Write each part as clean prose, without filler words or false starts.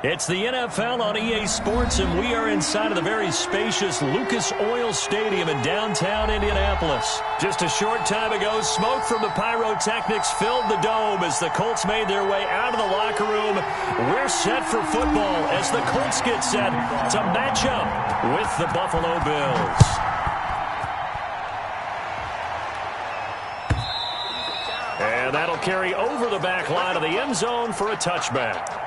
It's the NFL on EA Sports, and we are inside of the very spacious Lucas Oil Stadium in downtown Indianapolis. Just a short time ago, smoke from the pyrotechnics filled the dome as the Colts made their way out of the locker room. We're set for football as the Colts get set to match up with the Buffalo Bills. And that'll carry over the back line of the end zone for a touchback.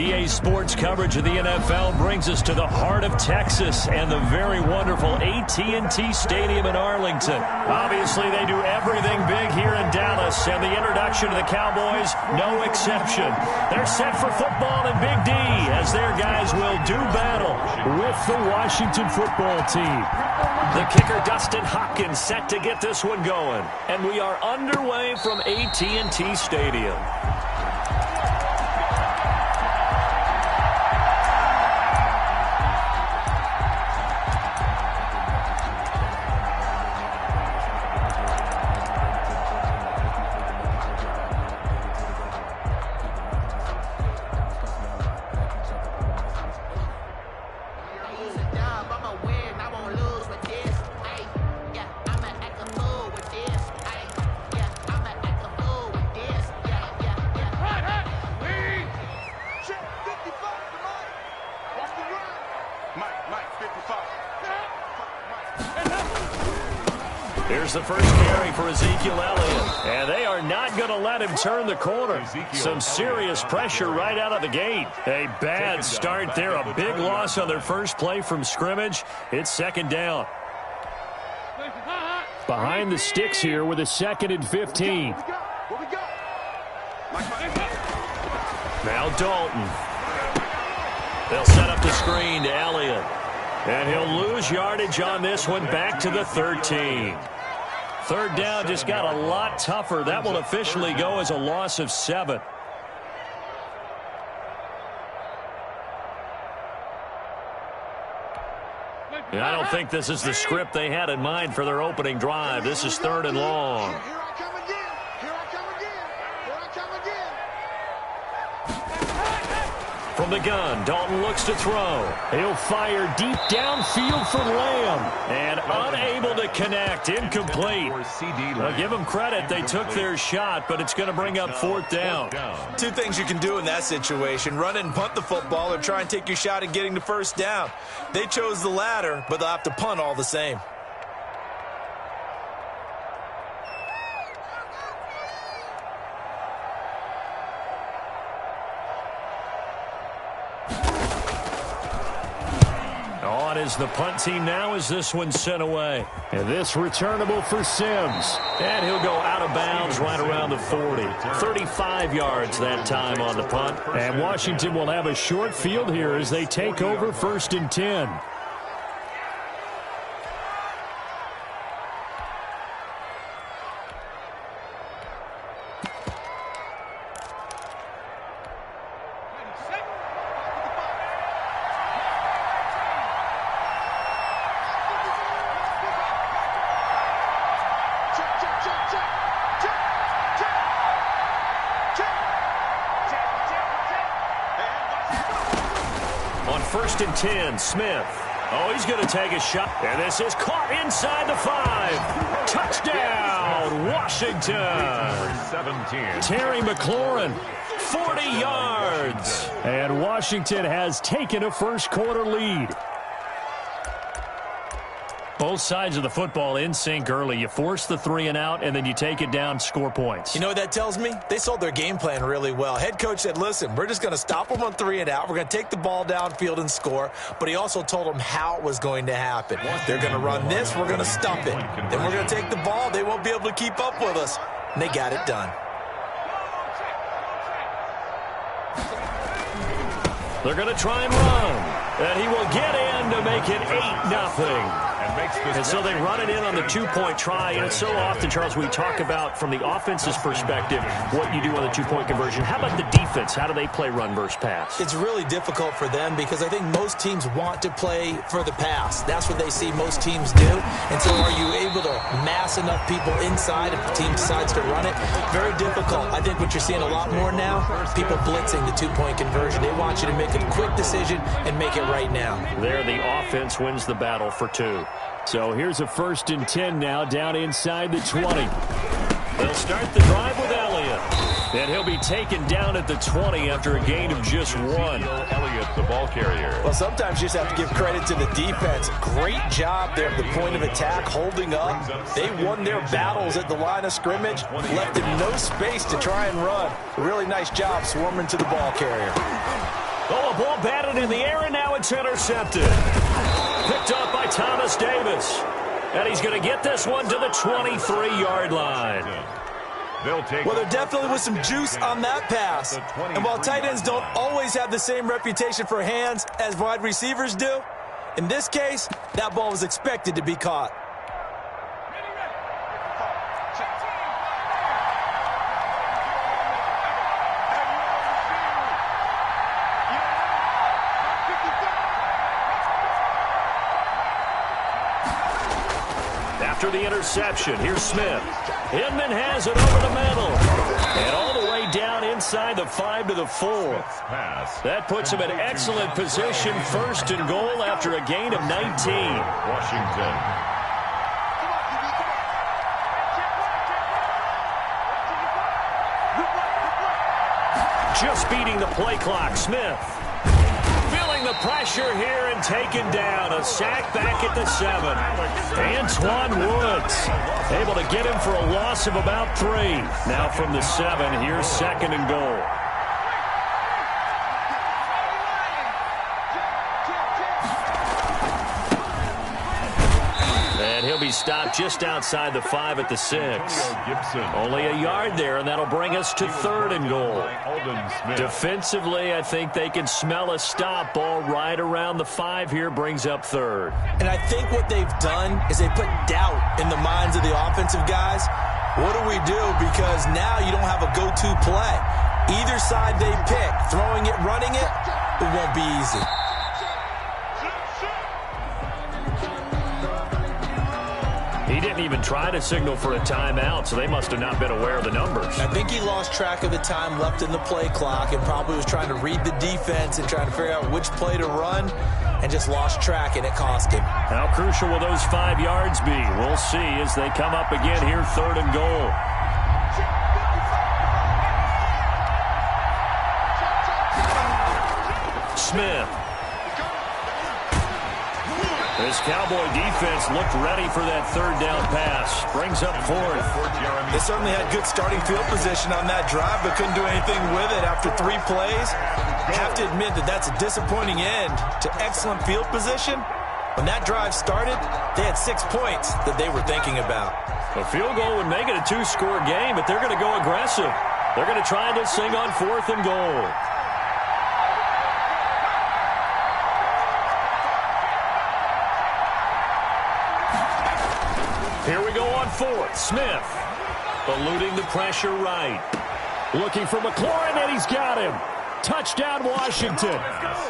EA Sports coverage of the NFL brings us to the heart of Texas and the very wonderful AT&T Stadium in Arlington. Obviously, they do everything big here in Dallas, and the introduction to the Cowboys, no exception. They're set for football in Big D as their guys will do battle with the Washington football team. The kicker, Dustin Hopkins, set to get this one going. And we are underway from AT&T Stadium. Here's the first carry for Ezekiel Elliott. And they are not going to let him turn the corner. Some serious pressure right out of the gate. A bad start there. A big loss on their first play from scrimmage. It's second down. Behind the sticks here with a 2nd and 15. Now Dalton. They'll set up the screen to Elliott. And he'll lose yardage on this one back to the 13. Third down just got a lot tougher. That will officially go as a loss of 7. I don't think this is the script they had in mind for their opening drive. This is 3rd and long. Here I come again. Here I come again. Here I come again. From the gun, Dalton looks to throw. He'll fire deep downfield for Lamb. And unable to connect. Incomplete. Well, give them credit. They took their shot, but it's going to bring up 4th down. Two things you can do in that situation. Run and punt the football or try and take your shot at getting the 1st down. They chose the latter, but they'll have to punt all the same. On is the punt team now as this one's sent away. And this returnable for Sims. And he'll go out of bounds right around the 40. 35 yards that time on the punt. And Washington will have a short field here as they take over 1st and 10. On 1st and 10, Smith. Oh, he's going to take a shot. And this is caught inside the 5. Touchdown, Washington. 17. Terry McLaurin, 40 yards. And Washington has taken a first-quarter lead. Both sides of the football in sync early. You force the 3 and out, and then you take it down, score points. You know what that tells me? They sold their game plan really well. Head coach said, listen, we're just going to stop them on 3 and out. We're going to take the ball downfield and score. But he also told them how it was going to happen. They're going to run this. We're going to stop it. Then we're going to take the ball. They won't be able to keep up with us. And they got it done. They're going to try and run. And he will get in to make it 8-0. And so they run it in on the 2-point try. And it's so often, Charles, we talk about from the offense's perspective what you do on the 2-point conversion. How about the defense? How do they play run versus pass? It's really difficult for them because I think most teams want to play for the pass. That's what they see most teams do. And so are you able to mass enough people inside if the team decides to run it? Very difficult. I think what you're seeing a lot more now, people blitzing the 2-point conversion. They want you to make a quick decision and make it right now. There, the offense wins the battle for 2. So here's a 1st and 10 now down inside the 20. They'll start the drive with Elliott. And he'll be taken down at the 20 after a gain of just 1. Elliott, the ball carrier. Well, sometimes you just have to give credit to the defense. Great job there at the point of attack, holding up. They won their battles at the line of scrimmage, left them no space to try and run. A really nice job swarming to the ball carrier. Oh, a ball batted in the air, and now it's intercepted. Picked up by Thomas Davis. And he's going to get this one to the 23-yard line. Well, there definitely was some juice on that pass. And while tight ends don't always have the same reputation for hands as wide receivers do, in this case, that ball was expected to be caught. After the interception, here's Smith. Inman has it over the middle. And all the way down inside the 5 to the 4. That puts him in excellent position, 1st and goal after a gain of 19. Washington. Just beating the play clock, Smith. Feeling the pressure here and taken down. A sack back at the 7. Antoine Woods able to get him for a loss of about 3. Now from the 7, here's 2nd and goal. And he'll be stopped just outside the 5 at the 6. Only a yard there, and that'll bring us to 3rd and goal. Defensively, I think they can smell a stop. Ball right around the 5 here brings up 3rd. And I think what they've done is they put doubt in the minds of the offensive guys. What do we do? Because now you don't have a go-to play. Either side they pick, throwing it, running it, it won't be easy. He didn't even try to signal for a timeout, so they must have not been aware of the numbers. I think he lost track of the time left in the play clock and probably was trying to read the defense and trying to figure out which play to run and just lost track, and it cost him. How crucial will those 5 yards be? We'll see as they come up again here, 3rd and goal. Smith. This Cowboy defense looked ready for that 3rd down pass. Brings up 4th. They certainly had good starting field position on that drive, but couldn't do anything with it after 3 plays. Have to admit that that's a disappointing end to excellent field position. When that drive started, they had 6 points that they were thinking about. A field goal would make it a 2-score game, but they're going to go aggressive. They're going to try this thing on 4th and goal. Here we go on 4th. Smith eluding the pressure right. Looking for McLaurin, and he's got him. Touchdown, Washington.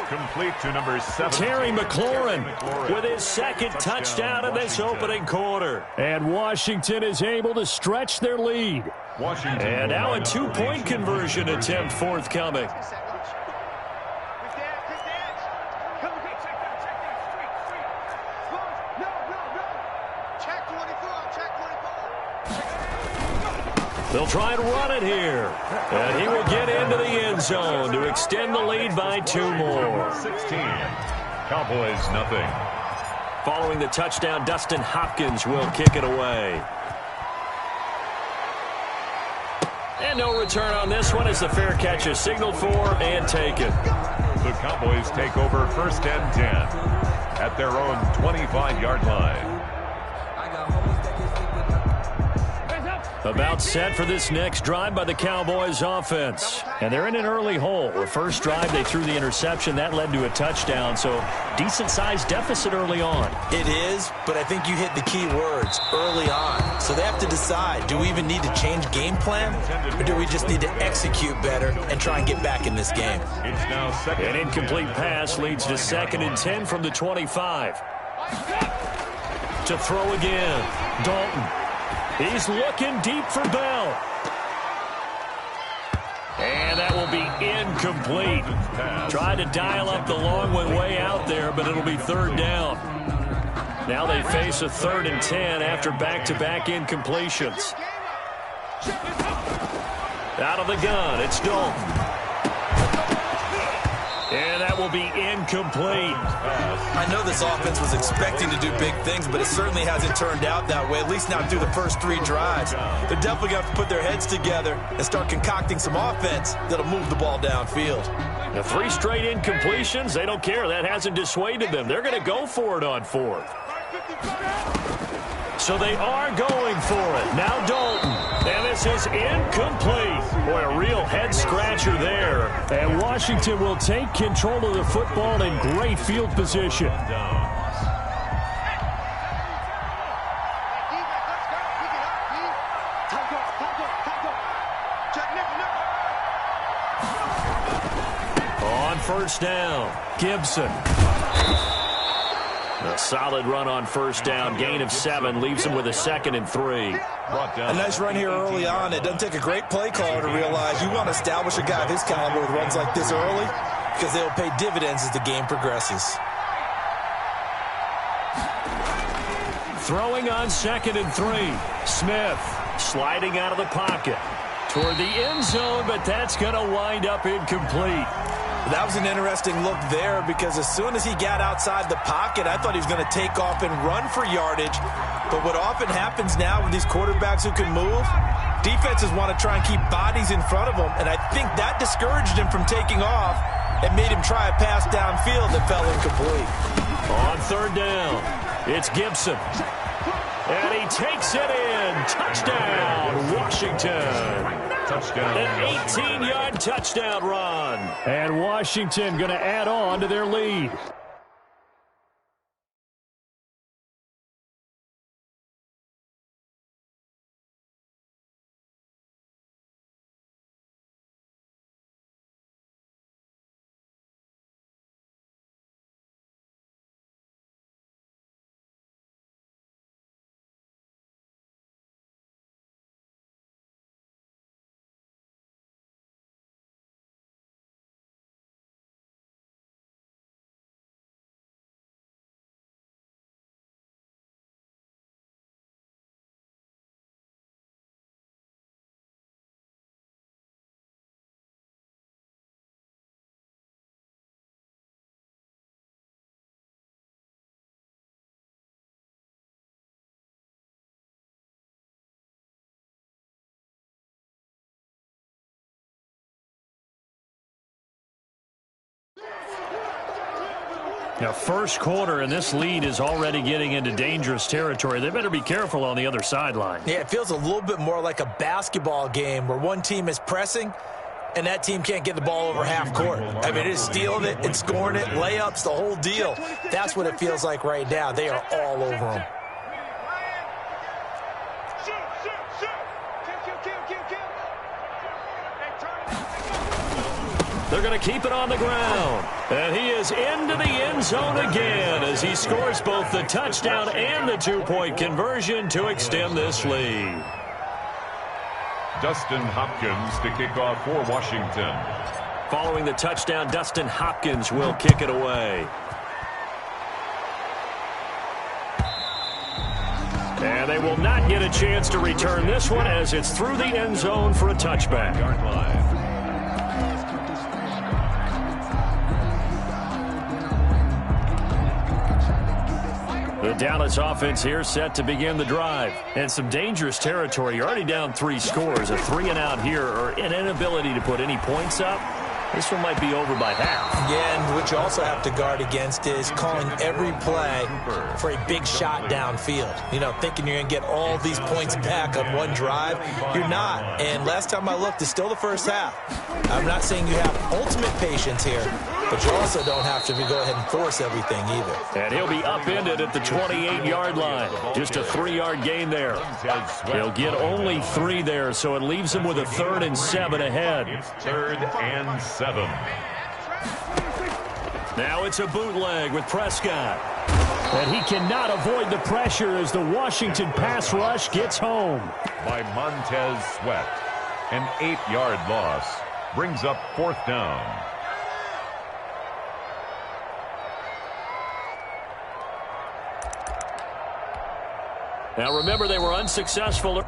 Complete to number 7. Terry McLaurin with his 2nd touchdown in this opening quarter. And Washington is able to stretch their lead. And now a 2-point conversion attempt forthcoming. They'll try and run it here. And he will get into the end zone to extend the lead by 2 more. 16. Cowboys nothing. Following the touchdown, Dustin Hopkins will kick it away. And no return on this one as the fair catch is signaled for and taken. The Cowboys take over 1st and 10 at their own 25-yard line. About set for this next drive by the Cowboys offense. And they're in an early hole. The first drive, they threw the interception. That led to a touchdown, so decent-sized deficit early on. It is, but I think you hit the key words, early on. So they have to decide, do we even need to change game plan, or do we just need to execute better and try and get back in this game? It's now 2nd. An incomplete pass leads to 2nd and 10 from the 25. To throw again, Dalton. He's looking deep for Bell. And that will be incomplete. Tried to dial up the long one way out there, but it'll be 3rd down. Now they face a 3rd and 10 after back-to-back incompletions. Out of the gun, it's Dalton. And that will be incomplete. I know this offense was expecting to do big things, but it certainly hasn't turned out that way, at least not through the first 3 drives. They're definitely going to have to put their heads together and start concocting some offense that'll move the ball downfield. Now 3 straight incompletions, they don't care. That hasn't dissuaded them. They're going to go for it on 4th. So they are going for it. Now Dalton. And this is incomplete. Boy, a real head-scratcher there. And Washington will take control of the football in great field position. On 1st down, Gibson. A solid run on 1st down. Gain of 7 leaves him with a 2nd and 3. A nice run here early on. It doesn't take a great play caller to realize you want to establish a guy of his caliber with runs like this early because they'll pay dividends as the game progresses. Throwing on 2nd and 3. Smith sliding out of the pocket toward the end zone, but that's going to wind up incomplete. That was an interesting look there because as soon as he got outside the pocket, I thought he was going to take off and run for yardage. But what often happens now with these quarterbacks who can move, defenses want to try and keep bodies in front of them, and I think that discouraged him from taking off and made him try a pass downfield that fell incomplete. On 3rd down, it's Gibson. And he takes it in. Touchdown, Washington. Touchdown. An 18-yard touchdown run. And Washington going to add on to their lead. Now, first quarter, and this lead is already getting into dangerous territory. They better be careful on the other sideline. Yeah, it feels a little bit more like a basketball game where one team is pressing and that team can't get the ball over half court. I mean, it is stealing it and scoring it, layups, the whole deal. That's what it feels like right now. They are all over them. They're going to keep it on the ground. And he is into the end zone again as he scores both the touchdown and the two-point conversion to extend this lead. Dustin Hopkins to kick off for Washington. Following the touchdown, Dustin Hopkins will kick it away. And they will not get a chance to return this one as it's through the end zone for a touchback. Yard line. The Dallas offense here set to begin the drive. And some dangerous territory. You're already down 3 scores. A 3-and-out here or an inability to put any points up. This one might be over by half. Yeah, and what you also have to guard against is calling every play for a big shot downfield. You know, thinking you're going to get all these points back on one drive. You're not. And last time I looked, it's still the first half. I'm not saying you have ultimate patience here, but you also don't have to go ahead and force everything either. And he'll be upended at the 28-yard line. Just a 3-yard gain there. He'll get only 3 there, so it leaves him with a 3rd and 7 ahead. It's 3rd and 7. Now it's a bootleg with Prescott. And he cannot avoid the pressure as the Washington pass rush gets home. By Montez Sweat. An 8-yard loss. Brings up 4th down. Now remember, they were unsuccessful.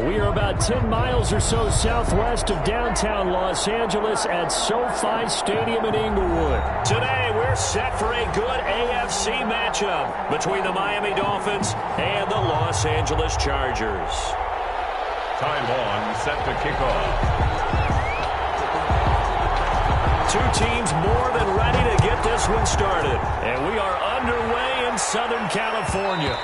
We are about 10 miles or so southwest of downtown Los Angeles at SoFi Stadium in Inglewood. Today, we're set for a good AFC matchup between the Miami Dolphins and the Los Angeles Chargers. Time on, set to kick off. Two teams more than ready to get this one started. And we are underway in Southern California.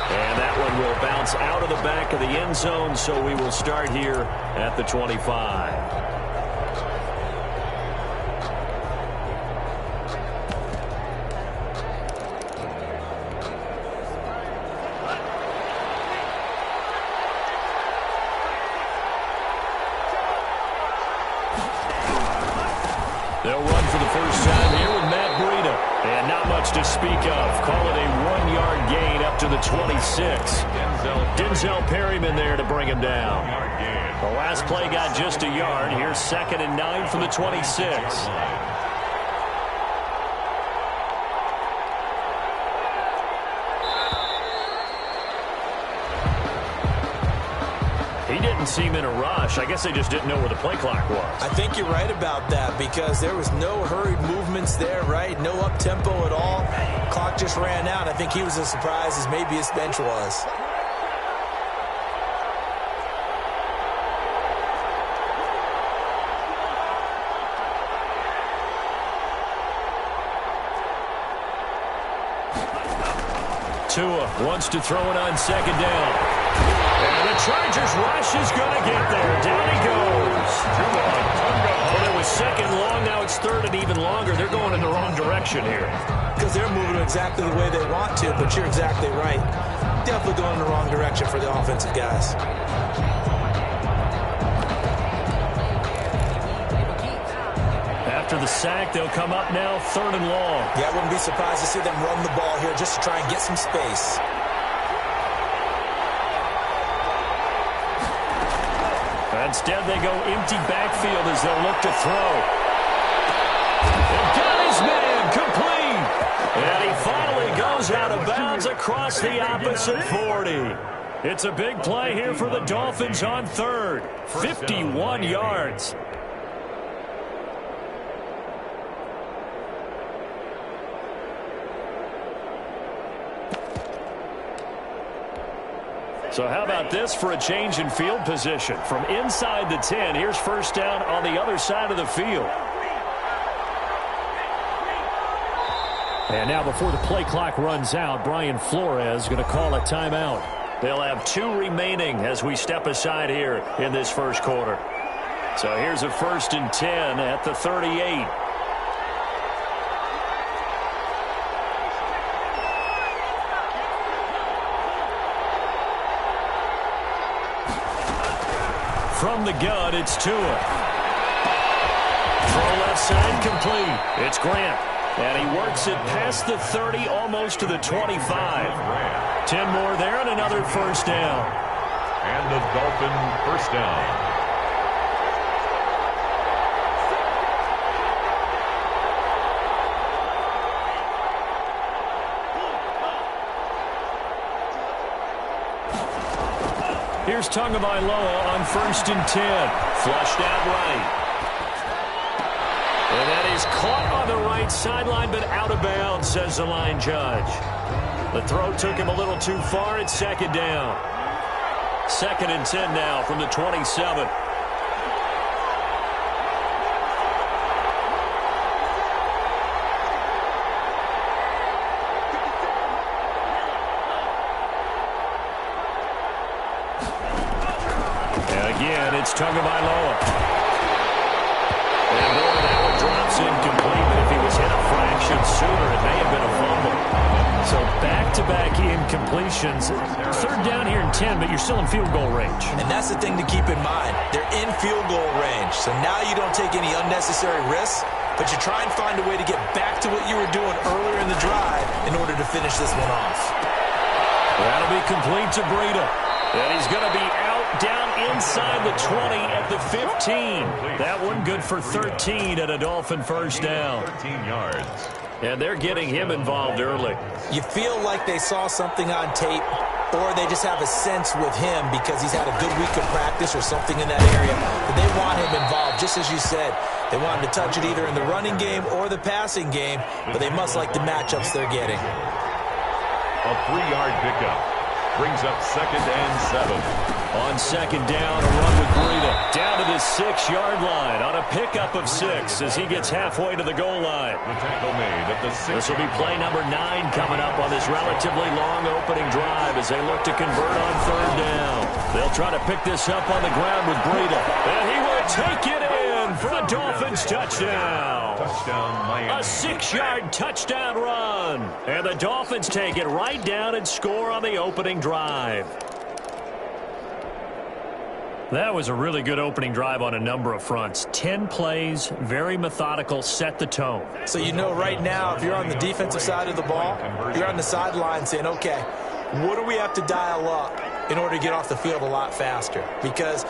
And that one will bounce out of the back of the end zone, so we will start here at the 25. They'll run for the first time here with Matt Breida. And not much to speak of. Call it a 1-yard gain up to the 26. Denzel Perryman there to bring him down. The last play got just a yard. Here's 2nd and 9 from the 26. He didn't seem in a rush. I guess they just didn't know where the play clock was. I think you're right about that because there was no hurried movements there, right? No up-tempo at all. Clock just ran out. I think he was as surprised as maybe his bench was. Tua wants to throw it on 2nd down. And the Chargers rush is going to get there. Down he goes. Well, it was 2nd long. Now it's 3rd and even longer. They're going in the wrong direction here. Because they're moving exactly the way they want to, but you're exactly right. Definitely going in the wrong direction for the offensive guys. After the sack, they'll come up now 3rd and long. Yeah, I wouldn't be surprised to see them run the ball here just to try and get some space. Instead, they go empty backfield as they'll look to throw. And got his man complete. And he finally goes out of bounds across the opposite 40. It's a big play here for the Dolphins on 3rd. 51 yards. So how about this for a change in field position? From inside the 10, here's 1st down on the other side of the field. And now before the play clock runs out, Brian Flores is going to call a timeout. They'll have 2 remaining as we step aside here in this first quarter. So here's a 1st and 10 at the 38. From the gun, it's Tua. Throw left side complete. It's Grant. And he works it past the 30, almost to the 25. 10 more there and another 1st down. And the Dolphin 1st down. Here's Tagovailoa on 1st and 10. Flushed out right. And that is caught on the right sideline, but out of bounds, says the line judge. The throw took him a little too far. It's 2nd down. 2nd and 10 now from the 27. Again, it's Tagovailoa. And boy, that one drops incomplete, but if he was hit a fraction sooner, it may have been a fumble. So back-to-back incompletions. 3rd down here in 10, but you're still in field goal range. And that's the thing to keep in mind. They're in field goal range. So now you don't take any unnecessary risks, but you try and find a way to get back to what you were doing earlier in the drive in order to finish this one off. That'll be complete to Breida. And he's going to be out down inside the 20 at the 15. That one good for 13 at a Dolphin 1st down. 13 yards. And they're getting him involved early. You feel like they saw something on tape or they just have a sense with him because he's had a good week of practice or something in that area that they want him involved. Just as you said, they want him to touch it either in the running game or the passing game, but they must like the matchups they're getting. A 3-yard pickup brings up 2nd and 7. On 2nd down, a run with Breida. Down to the 6-yard line on a pickup of 6 as he gets halfway to the goal line. The tackle made at the 6. This will be play number 9 coming up on this relatively long opening drive as they look to convert on 3rd down. They'll try to pick this up on the ground with Breida. And he will take it in for a Dolphins touchdown. Touchdown, Miami. A 6-yard touchdown run. And the Dolphins take it right down and score on the opening drive. That was a really good opening drive on a number of fronts. 10 plays, very methodical, set the tone. So you know right now, if you're on the defensive side of the ball, you're on the sideline saying, okay, what do we have to dial up in order to get off the field a lot faster? Because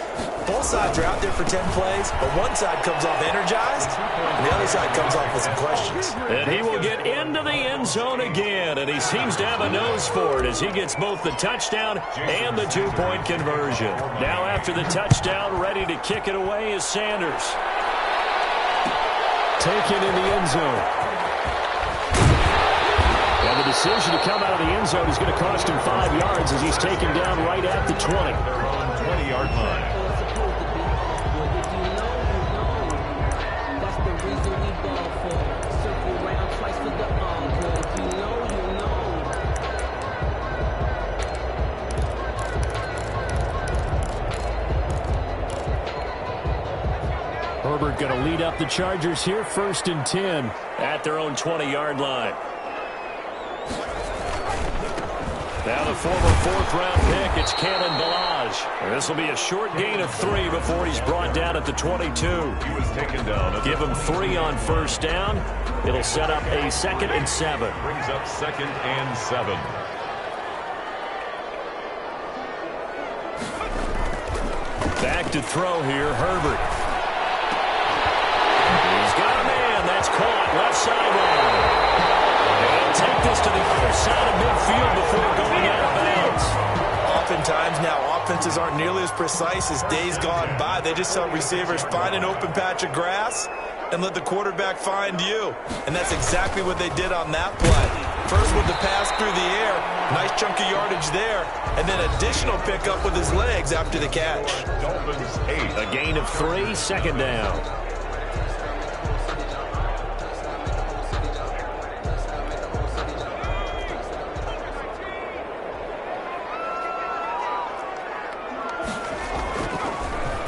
both sides are out there for 10 plays, but one side comes off energized, and the other side comes off with some questions. And he will get into the end zone again, and he seems to have a nose for it as he gets both the touchdown and the 2-point conversion. Now after the touchdown, ready to kick it away is Sanders. Taken in the end zone. And the decision to come out of the end zone is going to cost him 5 yards as he's taken down right at the 20. They're on 20-yard line. Herbert going to lead up the Chargers here, 1st and 10 at their own 20-yard line. Now the former 4th-round pick, it's Kalen Ballage. This will be a short gain of 3 before he's brought down at the 22. He was taken down. Give him 3 on 1st down. It'll set up a 2nd and 7. Brings up 2nd and 7. Back to throw here, Herbert. He's got a man. That's caught left sideline. They'll take this to the other side of midfield before going out of bounds. Oftentimes now, offenses aren't nearly as precise as days gone by. They just tell receivers, find an open patch of grass and let the quarterback find you. And that's exactly what they did on that play. First with the pass through the air, nice chunk of yardage there, and then additional pickup with his legs after the catch. Dolphins 8. A gain of 3, 2nd down.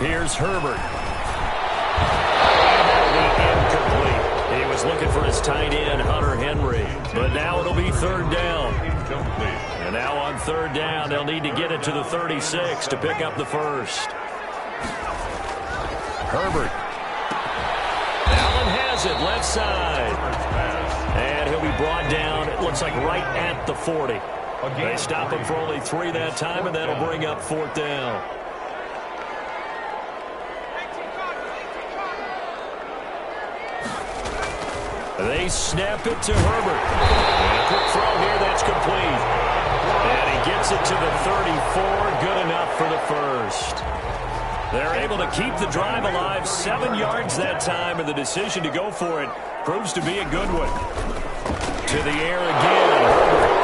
Here's Herbert. Incomplete. He was looking for his tight end, Hunter Henry. But now it'll be 3rd down. And now on 3rd down, they'll need to get it to the 36 to pick up the 1st. Herbert. Allen has it, left side. And he'll be brought down, it looks like right at the 40. They stop him for only 3 that time, and that'll bring up 4th down. They snap it to Herbert. And a quick throw here, that's complete. And he gets it to the 34, good enough for the 1st. They're able to keep the drive alive, 7 yards that time, and the decision to go for it proves to be a good one. To the air again, Herbert.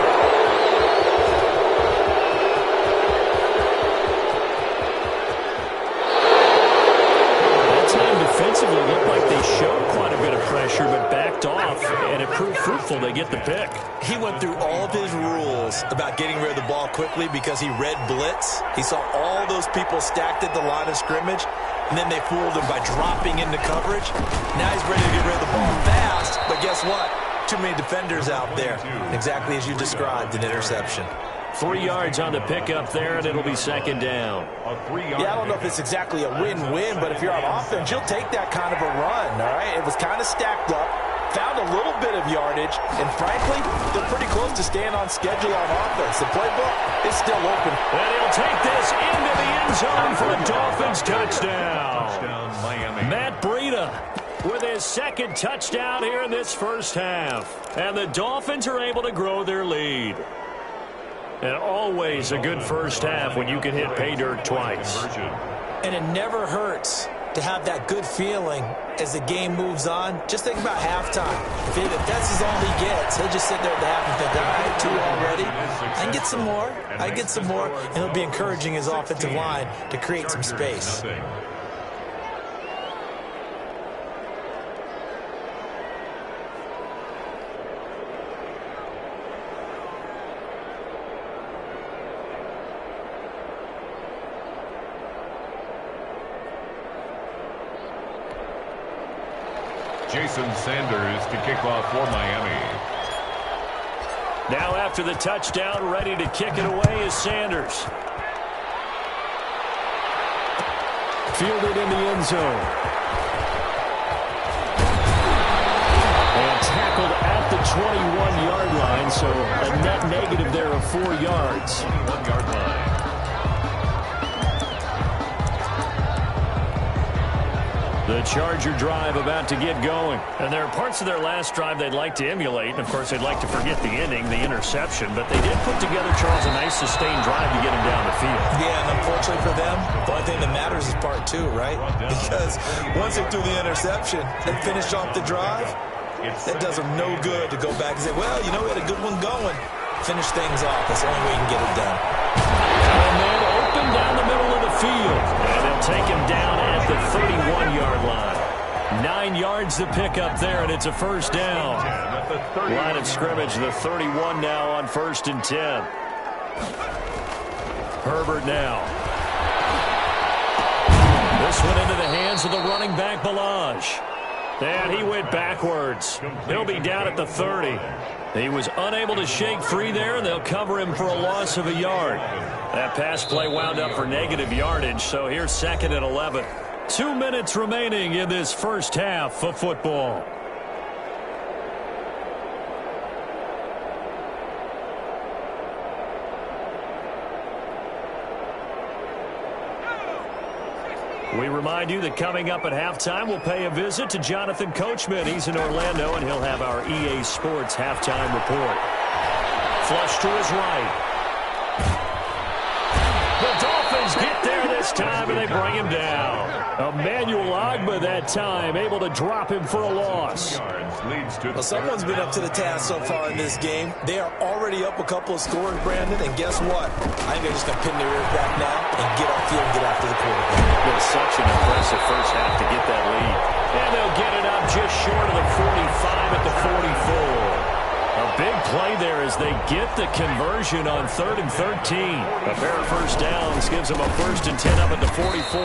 Defensively looked like they showed quite a bit of pressure but backed off, and it proved fruitful. They get the pick. He went through all of his rules about getting rid of the ball quickly because he read blitz. He saw all those people stacked at the line of scrimmage, and then they fooled him by dropping into coverage. Now he's ready to get rid of the ball fast, but guess what? Too many defenders out there. Exactly as you described, an interception. 3 yards on the pickup there, and it'll be 2nd down. Yeah, I don't know if it's exactly a win-win, but if you're on offense, you'll take that kind of a run, all right? It was kind of stacked up, found a little bit of yardage, and frankly, they're pretty close to staying on schedule on offense. The playbook is still open. And he'll take this into the end zone for a Dolphins touchdown. Miami. Matt Breida with his 2nd touchdown here in this 1st half. And the Dolphins are able to grow their lead. And always a good first half when you can hit pay dirt twice. And it never hurts to have that good feeling as the game moves on. Just think about halftime. If that's all he gets, he'll just sit there at the half and think, all right, 2 already. I can get some more. I can get some more. And he'll be encouraging his offensive line to create some space. Jason Sanders to kick off for Miami. Now after the touchdown, ready to kick it away is Sanders. Fielded in the end zone. And tackled at the 21-yard line, so a net negative there of 4 yards. 21-yard line. The Charger drive about to get going. And there are parts of their last drive they'd like to emulate. And, of course, they'd like to forget the ending, the interception. But they did put together, Charles, a nice sustained drive to get him down the field. Yeah, and unfortunately for them, the only thing that matters is part 2, right? Because once they threw the interception and finished off the drive, that does them no good to go back and say, well, you know, we had a good one going. Finish things off. That's the only way you can get it done. And then open down the middle of the field. And they'll take him down at the 31-yard line. 9 yards to pick up there, and it's a first down. Line of scrimmage, the 31 now on 1st and 10. Herbert now. This one into the hands of the running back, Balaj. And he went backwards. He'll be down at the 30. He was unable to shake free there, and they'll cover him for a loss of a yard. That pass play wound up for negative yardage, so here's 2nd and 11. 2 minutes remaining in this first half of football. We remind you that coming up at halftime, we'll pay a visit to Jonathan Coachman. He's in Orlando, and he'll have our EA Sports halftime report. Flush to his right. The Dolphins get there this time, and they bring him down. Emmanuel Ogbah that time, able to drop him for a loss. Well, someone's been up to the task so far in this game. They are already up a couple of scores, Brandon, and guess what? I think they're just going to pin their ears back now and get off field and get after the quarterback. It's such an impressive first half to get that lead. And they'll get it up just short of the 45 at the 44. A big play there as they get the conversion on 3rd and 13. A pair of first downs gives them a 1st and 10 up at the 44.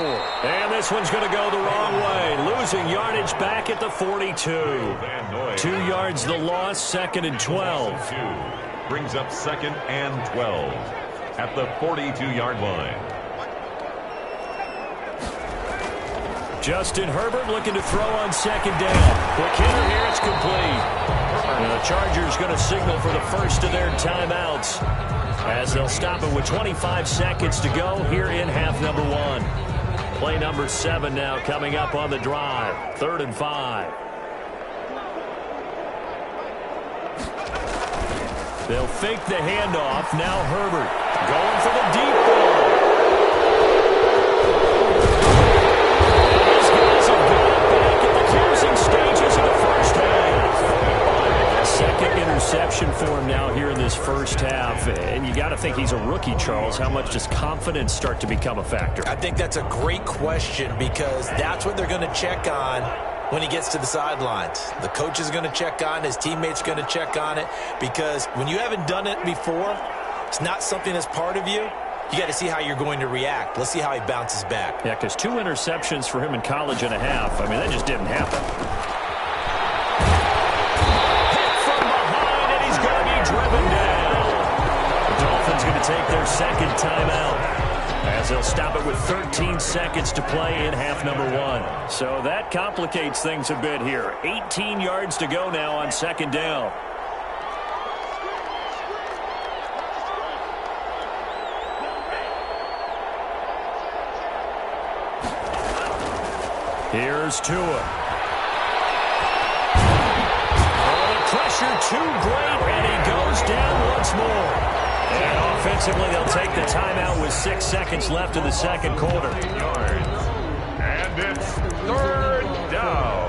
And this one's going to go the wrong way. Losing yardage back at the 42. 2 yards the loss, 2nd and 12. Brings up 2nd and 12 at the 42-yard line. Justin Herbert looking to throw on 2nd down. Quick hitter here, it's complete. And the Chargers going to signal for the first of their timeouts as they'll stop it with 25 seconds to go here in half number 1. Play number 7 now coming up on the drive. 3rd and 5. They'll fake the handoff. Now Herbert going for the deep ball. These guys have got it back at the closing stages of the first half. Second interception for him now here in this first half. And you got to think he's a rookie, Charles. How much does confidence start to become a factor? I think that's a great question because that's what they're going to check on when he gets to the sidelines. The coach is going to check on it. His teammates are going to check on it because when you haven't done it before, it's not something that's part of you. You got to see how you're going to react. Let's see how he bounces back. Yeah, because 2 interceptions for him in college and a half. I mean, that just didn't happen. Driven down. The Dolphins going to take their 2nd timeout as they'll stop it with 13 seconds to play in half number 1. So that complicates things a bit here. 18 yards to go now on 2nd down. Here's Tua. Pressure too great, and he goes down once more. And offensively, they'll take the timeout with 6 seconds left in the second quarter. And it's third down.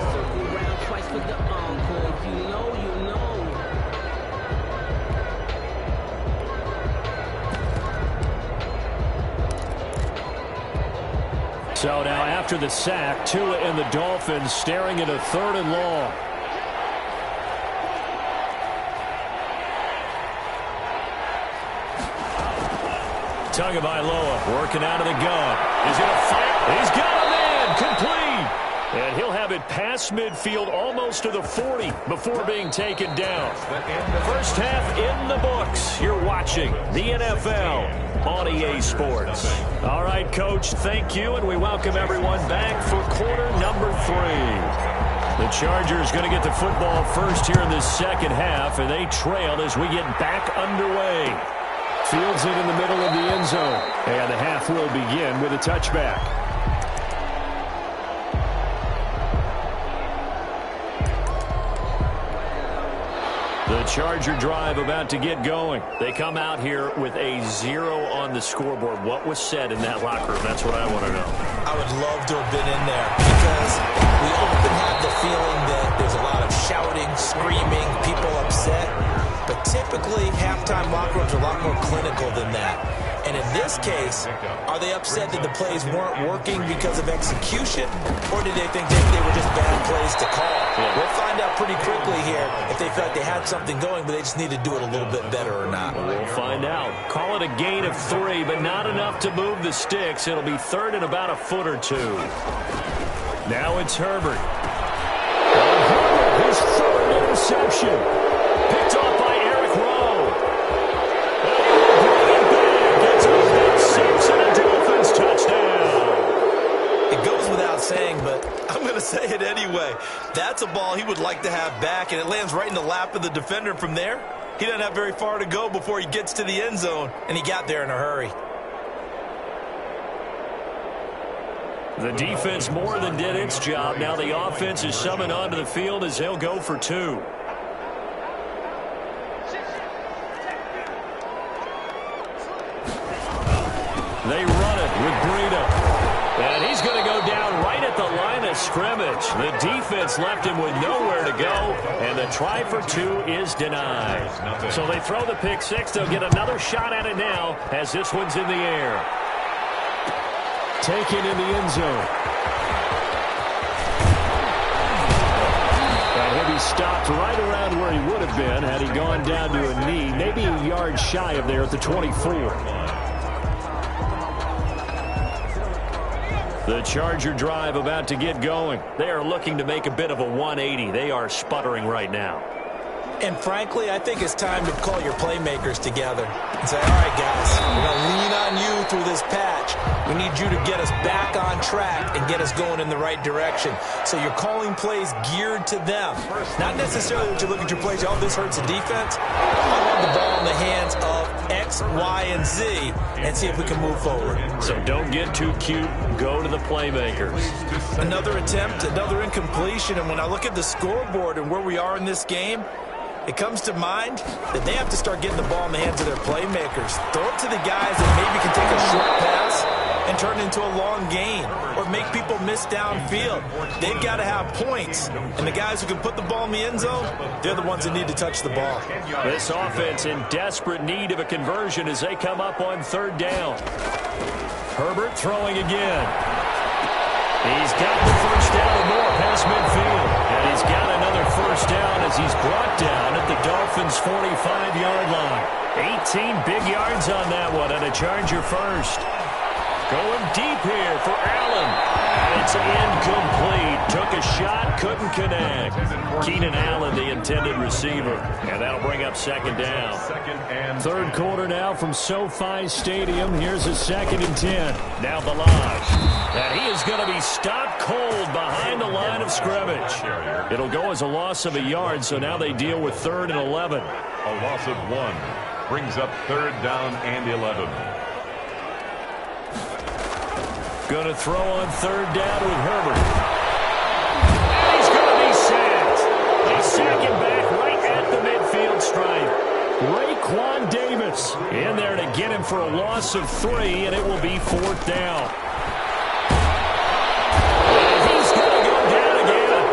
So now after the sack, Tua and the Dolphins staring at a 3rd and long. Tagovailoa working out of the gun. He's going to fire. He's got him in. Complete. And he'll have it past midfield almost to the 40 before being taken down. First half in the books. You're watching the NFL on EA Sports. All right, Coach, thank you, and we welcome everyone back for quarter number 3. The Chargers going to get the football first here in this second half, and they trail as we get back underway. Fields it in the middle of the end zone, and the half will begin with a touchback. The Charger drive about to get going. They come out here with a 0 on the scoreboard. What was said in that locker room? That's what I want to know. I would love to have been in there because we often have the feeling that there's a lot of shouting, screaming, people upset. But typically, halftime locker rooms are a lot more clinical than that. And in this case, are they upset that the plays weren't working because of execution, or did they think they were just bad plays to call? We'll find out pretty quickly here if they felt they had something going, but they just need to do it a little bit better or not. We'll find out. Call it a gain of 3, but not enough to move the sticks. It'll be 3rd and about a foot or 2. Now it's Herbert. His 3rd interception. Picked off by Eric Rowe. Gets off that 6 and a Dolphins touchdown. It goes without saying, but I'm going to say it anyway. That's a ball he would like to have back, and it lands right in the lap of the defender. From there, he doesn't have very far to go before he gets to the end zone, and he got there in a hurry. The defense more than did its job. Now the offense is summoned onto the field as they'll go for 2. They run it with Breida. And he's going to go down right at the line of scrimmage. The defense left him with nowhere to go, and the try for 2 is denied. So they throw the pick 6. They'll get another shot at it now as this one's in the air. Taken in the end zone. And he'll be stopped right around where he would have been had he gone down to a knee, maybe a yard shy of there at the 24. The Charger drive about to get going. They are looking to make a bit of a 180. They are sputtering right now. And frankly, I think it's time to call your playmakers together and say, all right, guys, we're going to lean on you through this patch. We need you to get us back on track and get us going in the right direction. So you're calling plays geared to them. Not necessarily that you look at your plays, oh, this hurts the defense. I want the ball in the hands of X, Y, and Z and see if we can move forward. So don't get too cute. Go to the playmakers. Another attempt, another incompletion. And when I look at the scoreboard and where we are in this game, it comes to mind that they have to start getting the ball in the hands of their playmakers. Throw it to the guys that maybe can take a short pass and turn it into a long gain or make people miss downfield. They've got to have points. And the guys who can put the ball in the end zone, they're the ones that need to touch the ball. This offense in desperate need of a conversion as they come up on 3rd down. Herbert throwing again. He's got the first down and more past midfield. And he's got another first down as he's brought down at the Dolphins' 45-yard line. 18 big yards on that one, and a Charger first. Going deep here for Allen. And it's incomplete. Took a shot, couldn't connect. Keenan Allen, the intended receiver. And that'll bring up 2nd down. 3rd quarter now from SoFi Stadium. Here's a 2nd and 10. Now Balaj. And he is going to be stopped cold behind the line of scrimmage. It'll go as a loss of a yard, so now they deal with 3rd and 11. A loss of 1 brings up 3rd down and 11. Going to throw on 3rd down with Herbert. And he's going to be sacked. They sack him back right at the midfield stripe. Raekwon Davis in there get him for a loss of 3, and it will be 4th down. He's going to go down again.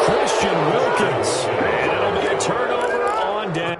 Christian Wilkins. And it'll be a turnover on down.